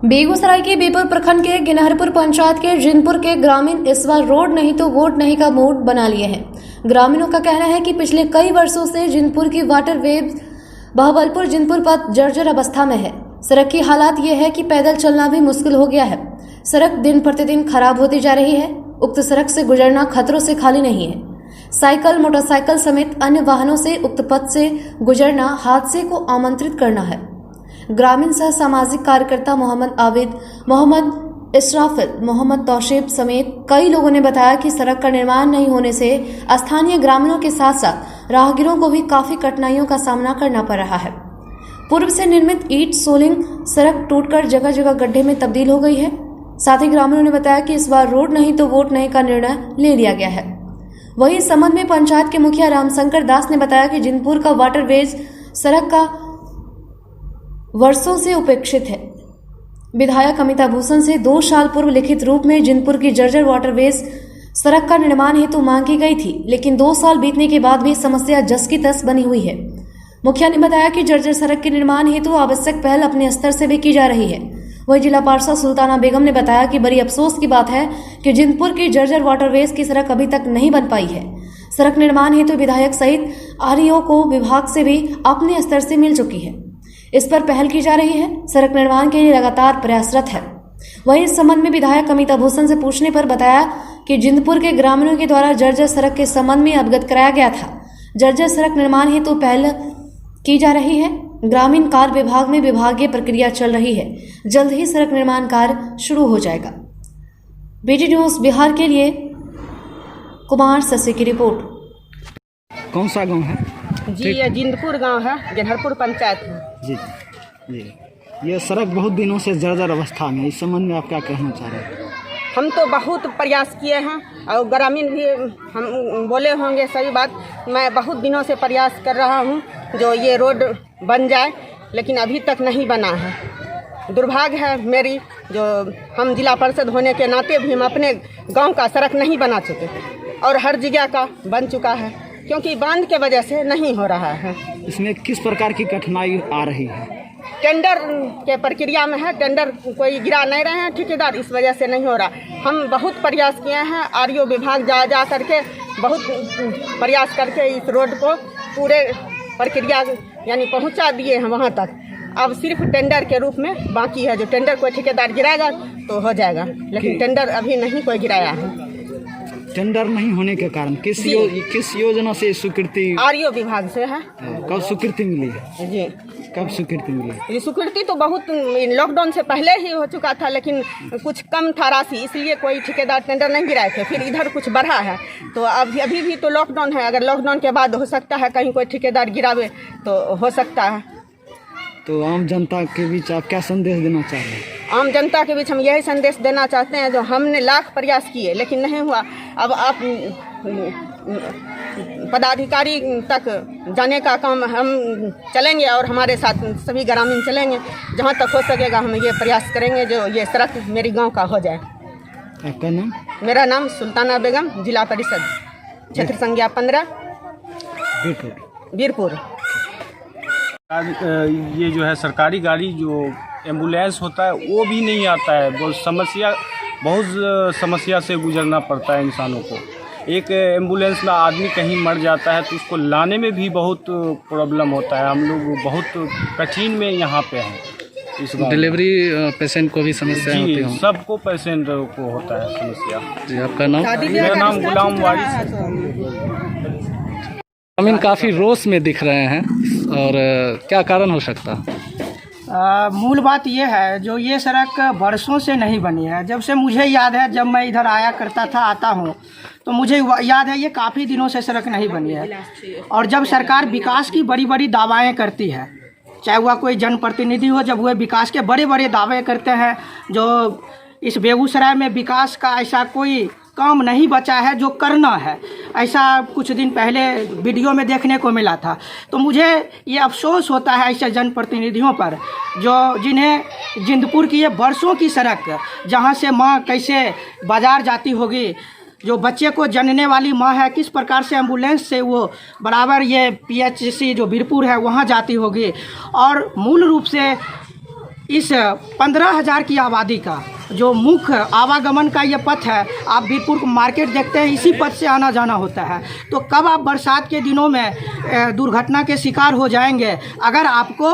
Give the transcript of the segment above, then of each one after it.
बेगूसराय के बेपुर प्रखंड के गिनहरपुर पंचायत के जिनपुर के ग्रामीण इस बार रोड नहीं तो वोट नहीं का मूड बना लिए हैं। ग्रामीणों का कहना है कि पिछले कई वर्षों से जिनपुर की वाटर वेव बहबलपुर जिनपुर पथ जर्जर अवस्था में है। सड़क की हालात ये है कि पैदल चलना भी मुश्किल हो गया है। सड़क दिन प्रतिदिन खराब होती जा रही है। उक्त सड़क से गुजरना खतरों से खाली नहीं है। साइकिल, मोटरसाइकिल समेत अन्य वाहनों से उक्त पथ से गुजरना हादसे को आमंत्रित करना है। ग्रामीण सह सामाजिक कार्यकर्ता मोहम्मद आबिद, मोहम्मद इशराफिल, मोहम्मद तौशीब समेत कई लोगों ने बताया कि सड़क का निर्माण नहीं होने से स्थानीय ग्रामीणों के साथ साथ राहगीरों को भी काफी कठिनाइयों का सामना करना पड़ रहा है। पूर्व से निर्मित ईंट सोलिंग सड़क टूटकर जगह जगह गड्ढे में तब्दील हो गई है। साथ ही ग्रामीणों ने बताया कि इस बार रोड नहीं तो वोट नहीं का निर्णय ले लिया गया है। वहीं इस संबंध में पंचायत के मुखिया रामशंकर दास ने बताया कि जिनपुर का वाटरवेज सड़क का वर्षों से उपेक्षित है। विधायक अमिता भूषण से 2 साल पूर्व लिखित रूप में जिनपुर की जर्जर वाटरवेज सड़क का निर्माण हेतु मांग की गई थी, लेकिन 2 साल बीतने के बाद भी समस्या जस की तस बनी हुई है। मुखिया ने बताया कि जर्जर सड़क के निर्माण हेतु आवश्यक पहल अपने स्तर से भी की जा रही है। वही जिला पार्षद सुल्ताना बेगम ने बताया कि बड़ी अफसोस की बात है कि जिनपुर की जर्जर वाटरवेज की सड़क अभी तक नहीं बन पाई है। सड़क निर्माण हेतु विधायक सहित आरईओ को विभाग से भी अपने स्तर से मिल चुकी है। इस पर पहल की जा रही है। सड़क निर्माण के लिए लगातार प्रयासरत है। वहीं इस संबंध में विधायक अमिता भूषण से पूछने पर बताया कि जिंदपुर के ग्रामीणों के द्वारा जर्जर सड़क के संबंध में अवगत कराया गया था। जर्जर सड़क निर्माण हेतु पहल की जा रही है। ग्रामीण कार्य विभाग में विभागीय प्रक्रिया चल रही है। जल्द ही सड़क निर्माण कार्य शुरू हो जाएगा। बीटी न्यूज बिहार के लिए कुमार ससी की रिपोर्ट। कौन सा गांव है? जी ये जिंदपुर गांव है, गिनहरपुर पंचायत है। जी जी, ये सड़क बहुत दिनों से जर्जर अवस्था में, इस संबंध में आप क्या कहना चाह रहे हैं? हम तो बहुत प्रयास किए हैं और ग्रामीण भी हम बोले होंगे सही बात। मैं बहुत दिनों से प्रयास कर रहा हूं जो ये रोड बन जाए, लेकिन अभी तक नहीं बना है। दुर्भाग्य है मेरी जो हम जिला परिषद होने के नाते भी हम अपने गांव का सड़क नहीं बना चुके और हर जगह का बन चुका है, क्योंकि बांध के वजह से नहीं हो रहा है। इसमें किस प्रकार की कठिनाई आ रही है? टेंडर के प्रक्रिया में है, टेंडर कोई गिरा नहीं रहे हैं ठेकेदार, इस वजह से नहीं हो रहा। हम बहुत प्रयास किए हैं, आरईओ विभाग जा करके बहुत प्रयास करके इस रोड को पूरे प्रक्रिया यानी पहुंचा दिए हैं वहां तक। अब सिर्फ टेंडर के रूप में बाकी है, जो टेंडर कोई ठेकेदार गिराएगा तो हो जाएगा, लेकिन टेंडर अभी नहीं कोई गिराया है। टेंडर नहीं होने के कारण किस योजना से स्वीकृति? आरईओ विभाग से है। कब स्वीकृति मिली है? जी कब स्वीकृति मिली? ये स्वीकृति तो बहुत लॉकडाउन से पहले ही हो चुका था, लेकिन कुछ कम था राशि, इसलिए कोई ठेकेदार टेंडर नहीं गिराए थे। फिर इधर कुछ बढ़ा है, तो अभी भी तो लॉकडाउन है। अगर लॉकडाउन के बाद हो सकता है कहीं कोई ठेकेदार गिरावे तो हो सकता है। तो आम जनता के बीच आप क्या संदेश देना चाह रहे हैं? आम जनता के बीच हम यही संदेश देना चाहते हैं, जो हमने लाख प्रयास किए लेकिन नहीं हुआ। अब आप पदाधिकारी तक जाने का काम हम चलेंगे और हमारे साथ सभी ग्रामीण चलेंगे। जहां तक हो सकेगा हम ये प्रयास करेंगे जो ये सड़क मेरी गांव का हो जाए। आपका नाम? मेरा नाम सुल्ताना बेगम, जिला परिषद, क्षेत्र संख्या 15, वीरपुर। ये जो है सरकारी गाड़ी जो एम्बुलेंस होता है वो भी नहीं आता है। बहुत समस्या से गुजरना पड़ता है इंसानों को। एक एम्बुलेंस में आदमी कहीं मर जाता है तो उसको लाने में भी बहुत प्रॉब्लम होता है। हम लोग बहुत कठिन में यहाँ पे हैं। इस डिलीवरी पेशेंट को भी समस्या होती है? सबको पेशेंट को होता है समस्या। जी, आपका नाम? मेरा नाम गुलाम वारिस। ग्रामीण काफ़ी रोष में दिख रहे हैं और क्या कारण हो सकता है? मूल बात यह है, जो ये सड़क बरसों से नहीं बनी है। जब से मुझे याद है, जब मैं इधर आया करता था, आता हूँ, तो मुझे याद है ये काफ़ी दिनों से सड़क नहीं बनी है। और जब सरकार विकास की बड़ी बड़ी दावाएं करती है, चाहे वह कोई जनप्रतिनिधि हो, जब वह विकास के बड़े बड़े दावे करते हैं, जो इस बेगूसराय में विकास का ऐसा कोई काम नहीं बचा है जो करना है, ऐसा कुछ दिन पहले वीडियो में देखने को मिला था। तो मुझे ये अफसोस होता है ऐसे जनप्रतिनिधियों पर जिन्हें जिंदपुर की ये बरसों की सड़क, जहाँ से माँ कैसे बाज़ार जाती होगी, जो बच्चे को जनने वाली माँ है किस प्रकार से एम्बुलेंस से वो बराबर ये PHC जो वीरपुर है वहाँ जाती होगी। और मूल रूप से इस 15,000 की आबादी का जो मुख्य आवागमन का ये पथ है, आप बीरपुर मार्केट देखते हैं, इसी पथ से आना जाना होता है। तो कब आप बरसात के दिनों में दुर्घटना के शिकार हो जाएंगे। अगर आपको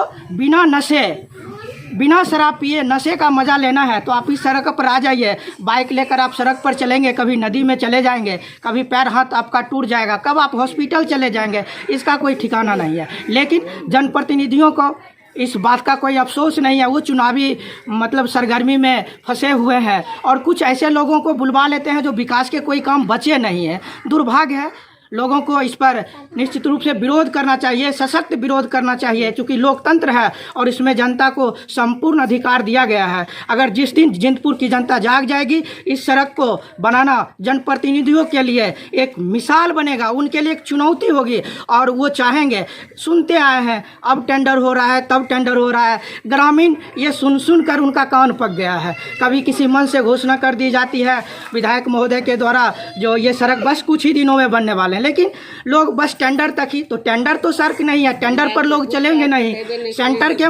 बिना शराब पिए नशे का मज़ा लेना है तो आप इस सड़क पर आ जाइए। बाइक लेकर आप सड़क पर चलेंगे, कभी नदी में चले जाएंगे, कभी पैर हाथ आपका टूट जाएगा, कब आप हॉस्पिटल चले जाएंगे, इसका कोई ठिकाना नहीं है। लेकिन जनप्रतिनिधियों को इस बात का कोई अफसोस नहीं है। वो चुनावी सरगर्मी में फंसे हुए हैं और कुछ ऐसे लोगों को बुलवा लेते हैं जो विकास के कोई काम बचे नहीं है। दुर्भाग्य है। लोगों को इस पर निश्चित रूप से विरोध करना चाहिए, सशक्त विरोध करना चाहिए, क्योंकि लोकतंत्र है और इसमें जनता को संपूर्ण अधिकार दिया गया है। अगर जिस दिन जिंदपुर की जनता जाग जाएगी, इस सड़क को बनाना जनप्रतिनिधियों के लिए एक मिसाल बनेगा, उनके लिए एक चुनौती होगी और वो चाहेंगे। सुनते आए हैं, अब टेंडर हो रहा है, तब टेंडर हो रहा है। ग्रामीण ये सुन कर उनका कान पक गया है। कभी किसी मन से घोषणा कर दी जाती है विधायक महोदय के द्वारा, जो ये सड़क बस कुछ ही दिनों में बनने वाले, लेकिन लोग बस टेंडर तक ही, तो टेंडर तो सड़क नहीं है, टेंडर पर लोग चलेंगे नहीं, सेंटर के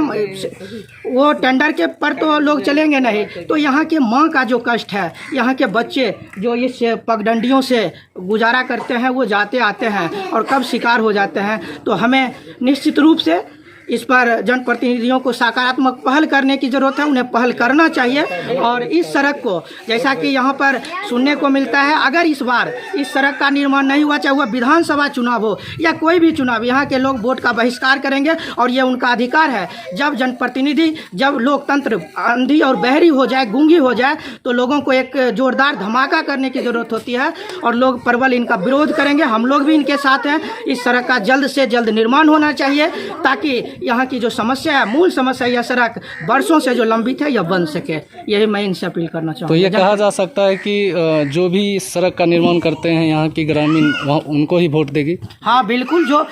वो टेंडर के पर तो लोग चलेंगे नहीं। तो यहाँ के माँ का जो कष्ट है, यहाँ के बच्चे जो इस पगडंडियों से गुजारा करते हैं, वो जाते आते हैं और कब शिकार हो जाते हैं। तो हमें निश्चित रूप से इस पर जनप्रतिनिधियों को सकारात्मक पहल करने की ज़रूरत है, उन्हें पहल करना चाहिए। और इस सड़क को, जैसा कि यहाँ पर सुनने को मिलता है, अगर इस बार इस सड़क का निर्माण नहीं हुआ, चाहे वह विधानसभा चुनाव हो या कोई भी चुनाव, यहाँ के लोग वोट का बहिष्कार करेंगे और ये उनका अधिकार है। जब जनप्रतिनिधि, जब लोकतंत्र अंधी और बहरी हो जाए, गूंगी हो जाए, तो लोगों को एक जोरदार धमाका करने की ज़रूरत होती है और लोग प्रबल इनका विरोध करेंगे। हम लोग भी इनके साथ हैं। इस सड़क का जल्द से जल्द निर्माण होना चाहिए ताकि यहाँ की जो समस्या है, मूल समस्या, यह सड़क वर्षों से जो लंबित है, यह बन सके। यही मैं इनसे अपील करना चाहूँगा। तो ये कहा जा सकता है कि जो भी इस सड़क का निर्माण करते हैं यहाँ की ग्रामीण, वहाँ उनको ही वोट देगी। हाँ बिल्कुल, जो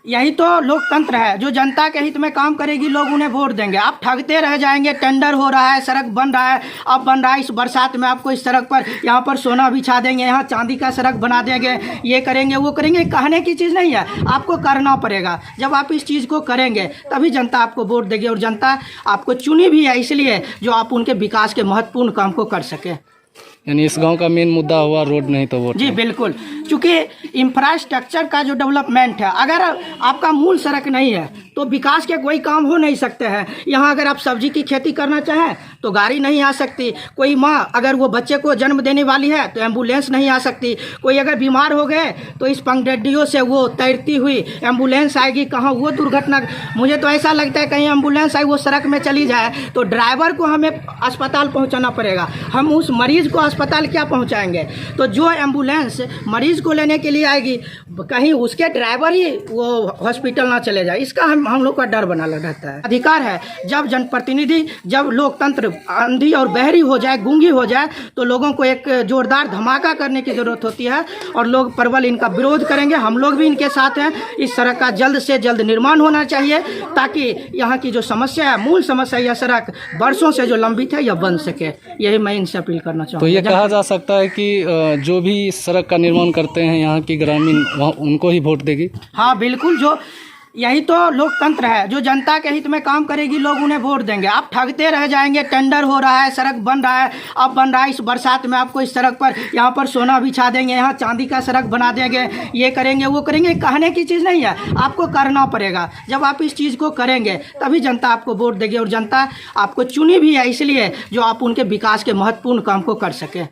यही तो लोकतंत्र है। जो जनता के हित में काम करेगी, लोग उन्हें वोट देंगे। आप ठगते रह जाएंगे। टेंडर हो रहा है, सड़क बन रहा है, अब बन रहा है, इस बरसात में आपको इस सड़क पर यहाँ पर सोना बिछा देंगे, यहाँ चांदी का सड़क बना देंगे, ये करेंगे, वो करेंगे। कहने की चीज़ नहीं है, आपको करना पड़ेगा। जब आप इस चीज़ को करेंगे तभी जनता आपको वोट देगी और जनता आपको चुनी भी है इसलिए जो आप उनके विकास के महत्वपूर्ण काम को कर सके। यानी इस गांव का मेन मुद्दा हुआ रोड नहीं तो वोट। जी बिल्कुल, क्योंकि इंफ्रास्ट्रक्चर का जो डेवलपमेंट है, अगर आपका मूल सड़क नहीं है तो विकास के कोई काम हो नहीं सकते हैं। यहाँ अगर आप सब्जी की खेती करना चाहें तो गाड़ी नहीं आ सकती। कोई माँ अगर वो बच्चे को जन्म देने वाली है तो एम्बुलेंस नहीं आ सकती। कोई अगर बीमार हो गए तो इस पगडंडियों से वो तैरती हुई एम्बुलेंस आएगी कहाँ, वो दुर्घटना। मुझे तो ऐसा लगता है कहीं एम्बुलेंस आई, वो सड़क में चली जाए तो ड्राइवर को हमें अस्पताल पहुँचाना पड़ेगा। हम उस मरीज़ को अस्पताल क्या पहुँचाएंगे। तो जो एम्बुलेंस मरीज़ को लेने के लिए आएगी, कहीं उसके ड्राइवर ही वो हॉस्पिटल ना चले जाए, इसका हम लोग का डर बना रहता है। अधिकार है। जब जनप्रतिनिधि, जब लोकतंत्र अंधी और बहरी हो जाए, गूंगी हो जाए, तो लोगों को एक जोरदार धमाका करने की ज़रूरत होती है और लोग प्रबल इनका विरोध करेंगे। हम लोग भी इनके साथ हैं। इस सड़क का जल्द से जल्द निर्माण होना चाहिए ताकि यहाँ की जो समस्या है, मूल समस्या, यह सड़क वर्षों से जो लंबित है, यह बन सके। यही मैं इनसे अपील करना चाहूँगा। तो ये कहा जा सकता है कि जो भी इस सड़क का निर्माण करते हैं यहाँ की ग्रामीण, वहाँ उनको ही वोट देगी। हाँ बिल्कुल, जो यही तो लोकतंत्र है। जो जनता के हित में काम करेगी, लोग उन्हें वोट देंगे। आप ठगते रह जाएंगे। टेंडर हो रहा है, सड़क बन रहा है, अब बन रहा है, इस बरसात में आपको इस सड़क पर यहाँ पर सोना बिछा देंगे, यहाँ चांदी का सड़क बना देंगे, ये करेंगे, वो करेंगे। कहने की चीज़ नहीं है, आपको करना पड़ेगा। जब आप इस चीज़ को करेंगे तभी जनता आपको वोट देगी और जनता आपको चुनी भी है इसलिए जो आप उनके विकास के महत्वपूर्ण काम को कर सके।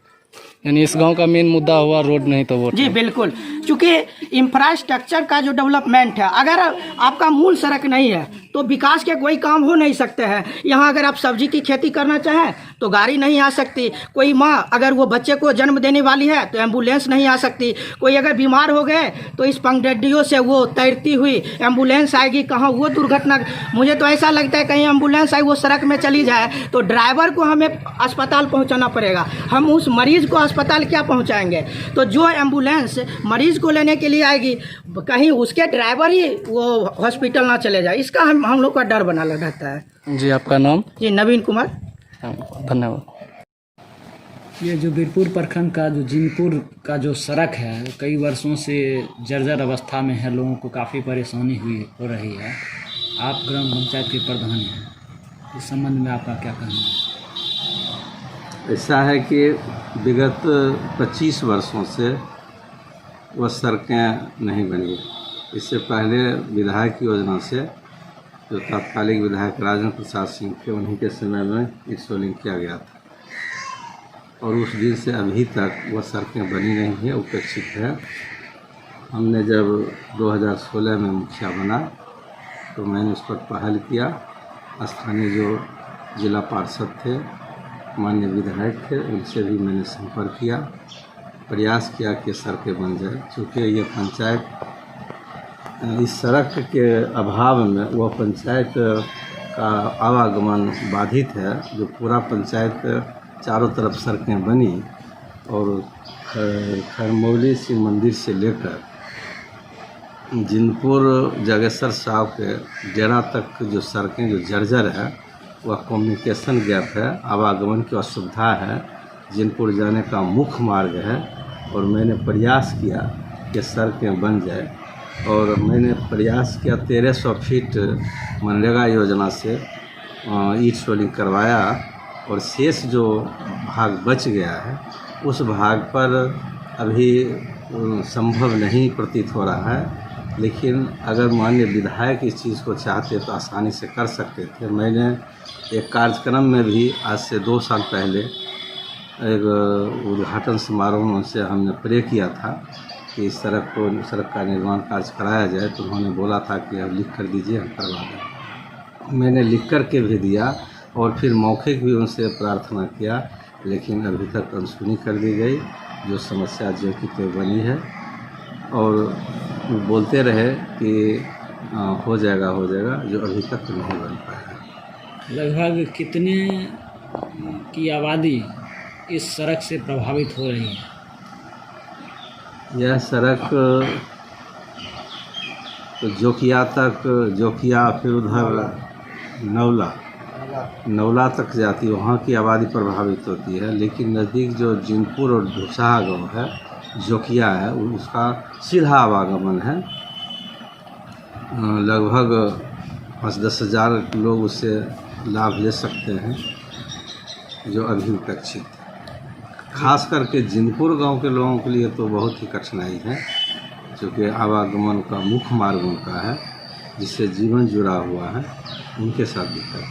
यानी इस गांव का मेन मुद्दा हुआ रोड नहीं तो वोट। जी बिल्कुल, क्योंकि इंफ्रास्ट्रक्चर का जो डेवलपमेंट है, अगर आपका मूल सड़क नहीं है तो विकास के कोई काम हो नहीं सकते हैं। यहाँ अगर आप सब्जी की खेती करना चाहें तो गाड़ी नहीं आ सकती। कोई माँ अगर वो बच्चे को जन्म देने वाली है तो एम्बुलेंस नहीं आ सकती। कोई अगर बीमार हो गए तो इस पगडंडियों से वो तैरती हुई एम्बुलेंस आएगी कहाँ, वो दुर्घटना। मुझे तो ऐसा लगता है कहीं एम्बुलेंस आई, वो सड़क में चली जाए तो ड्राइवर को हमें अस्पताल पहुँचाना पड़ेगा। हम उस मरीज़ को अस्पताल क्या पहुँचाएंगे। तो जो एम्बुलेंस मरीज़ को लेने के लिए आएगी, कहीं उसके ड्राइवर ही वो हॉस्पिटल ना चले जाए, इसका हम लोग का डर बना रहता है। जी आपका नाम? जी नवीन कुमार। धन्यवाद। ये जो बीरपुर प्रखंड का जो जिनपुर का जो सड़क है, कई वर्षों से जर्जर अवस्था में है। लोगों को काफ़ी परेशानी हो रही है। आप ग्राम पंचायत के प्रधान हैं, इस संबंध में आपका क्या कहना है? ऐसा है कि विगत 25 वर्षों से वह सड़कें नहीं बनी। इससे पहले विधायक की योजना से जो तात्कालिक विधायक राजेंद्र प्रसाद सिंह थे, उन्हीं के समय में ईट सोलिंग किया गया था और उस दिन से अभी तक वह सड़कें बनी नहीं है, उपेक्षित है। हमने जब 2016 में मुखिया बना तो मैंने उस पर पहल किया। स्थानीय जो जिला पार्षद थे, माननीय विधायक थे, उनसे भी मैंने संपर्क किया, प्रयास किया कि सड़कें बन जाए। चूँकि ये पंचायत इस सड़क के अभाव में वह पंचायत का आवागमन बाधित है। जो पूरा पंचायत चारों तरफ सड़कें बनी और खरमौली शिव मंदिर से लेकर जिनपुर जागेश्वर साहब के डेरा तक जो सड़कें जो जर्जर है, वह कम्युनिकेशन गैप है, आवागमन की असुविधा है, जिनपुर जाने का मुख्य मार्ग है। और मैंने प्रयास किया कि सड़कें बन जाए और मैंने प्रयास किया 1300 फीट मनरेगा योजना से ईट सोलिंग करवाया और शेष जो भाग बच गया है उस भाग पर अभी संभव नहीं प्रतीत हो रहा है। लेकिन अगर माननीय विधायक इस चीज़ को चाहते तो आसानी से कर सकते थे। मैंने एक कार्यक्रम में भी आज से 2 साल पहले एक उद्घाटन समारोह में उनसे हमने प्रे किया था कि इस सड़क का निर्माण कार्य कराया जाए, तो उन्होंने बोला था कि अब लिख कर दीजिए, हम करवा दें। मैंने लिख कर के भी दिया और फिर मौखिक भी उनसे प्रार्थना किया, लेकिन अभी तक अनसुनी कर दी गई। जो समस्या जो की तो बनी है और बोलते रहे कि हो जाएगा, जो अभी तक नहीं बन पाया। लगभग कितने की आबादी इस सड़क से प्रभावित हो रही है? यह सड़क जोकिया फिर उधर नौला तक जाती है, वहाँ की आबादी प्रभावित होती है। लेकिन नज़दीक जो जिनपुर और ढुसाहा गाँव है, जोकिया है, उसका सीधा आवागमन है। लगभग 5-10 हज़ार लोग उससे लाभ ले सकते हैं, जो अभी उपेक्षित है। खास करके जिनपुर गांव के लोगों के लिए तो बहुत ही कठिनाई है, क्योंकि आवागमन का मुख्य मार्ग उनका है, जिससे जीवन जुड़ा हुआ है, उनके साथ दिक्कत है।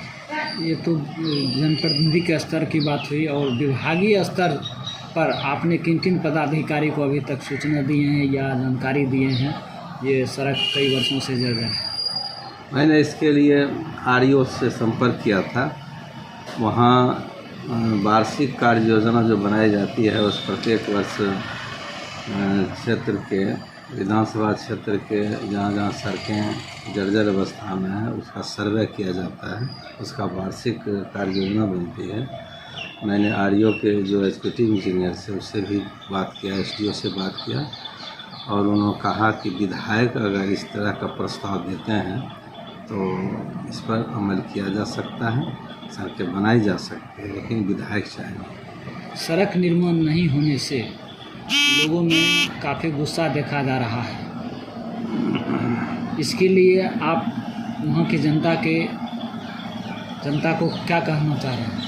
ये तो जनप्रतिनिधि के स्तर की बात हुई, और विभागीय स्तर पर आपने किन पदाधिकारी को अभी तक सूचना दी है या जानकारी दिए हैं ये सड़क कई वर्षों से जर्जर है? मैंने इसके लिए आरईओ से संपर्क किया था। वहाँ वार्षिक कार्य योजना जो बनाई जाती है, उस प्रत्येक वर्ष क्षेत्र के विधानसभा क्षेत्र के जहाँ सड़कें जर्जर अवस्था में है, उसका सर्वे किया जाता है, उसका वार्षिक कार्य योजना बनती है। मैंने आरईओ के जो एग्जीक्यूटिव इंजीनियर से उससे भी बात किया, एसडीओ से बात किया, और उन्होंने कहा कि विधायक अगर इस तरह का प्रस्ताव देते हैं तो इस पर अमल किया जा सकता है, सड़कें बनाई जा सकती है, लेकिन विधायक चाहिए। सड़क निर्माण नहीं होने से लोगों में काफ़ी गुस्सा देखा जा रहा है। इसके लिए आप वहाँ की जनता को क्या कहना चाह रहे हैं?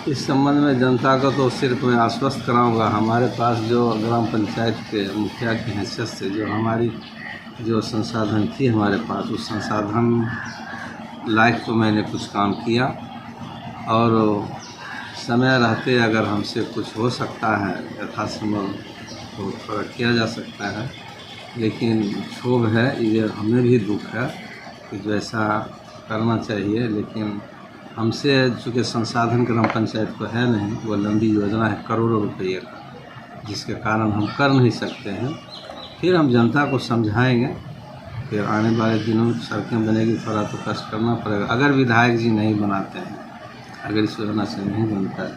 इस संबंध में जनता को तो सिर्फ मैं आश्वस्त कराऊंगा, हमारे पास जो ग्राम पंचायत के मुखिया की हैसियत से जो हमारी जो संसाधन थी हमारे पास, उस संसाधन लायक तो मैंने कुछ काम किया, और समय रहते अगर हमसे कुछ हो सकता है यथासंभव तो थोड़ा किया जा सकता है। लेकिन क्षोभ है, ये हमें भी दुख है कि जो ऐसा करना चाहिए, लेकिन हमसे चूँकि संसाधन ग्राम पंचायत को है नहीं, वो लंबी योजना है करोड़ों रुपये का, जिसके कारण हम कर नहीं सकते हैं। फिर हम जनता को समझाएंगे, फिर आने वाले दिनों में सड़कें बनेगी, थोड़ा तो कष्ट करना पड़ेगा। अगर विधायक जी नहीं बनाते हैं, अगर इस योजना से नहीं बनता है,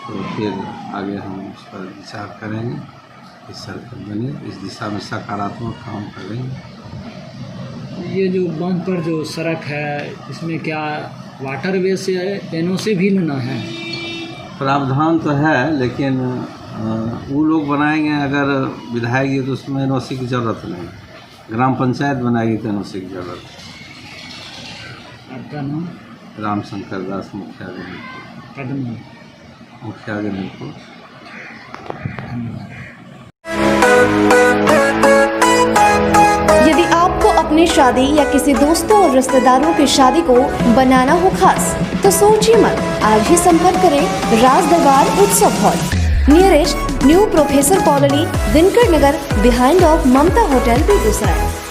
तो फिर आगे हम उस पर विचार करेंगे कि सड़कें बने, इस दिशा में सकारात्मक काम करेंगे। ये जो बांध पर जो सड़क है, इसमें क्या वाटरवे से एनओसी भी लेना है? प्रावधान तो है, लेकिन वो लोग बनाएंगे अगर विधायक जी, तो उसमें एनओसी की ज़रूरत नहीं। ग्राम पंचायत बनाएगी तो एनओसी की ज़रूरत है। आपका नाम? रामशंकर दास मुखिया गणितपुर। कदम मुखिया गणितपुर। यदि आपको अपनी शादी या किसी दोस्तों और रिश्तेदारों की शादी को बनाना हो खास, तो सोचिए मत, आज ही संपर्क करें Raj Darbar Utsav hall, nearest new professor colony, Dinkar Nagar, behind of Mamta hotel, Begusarai.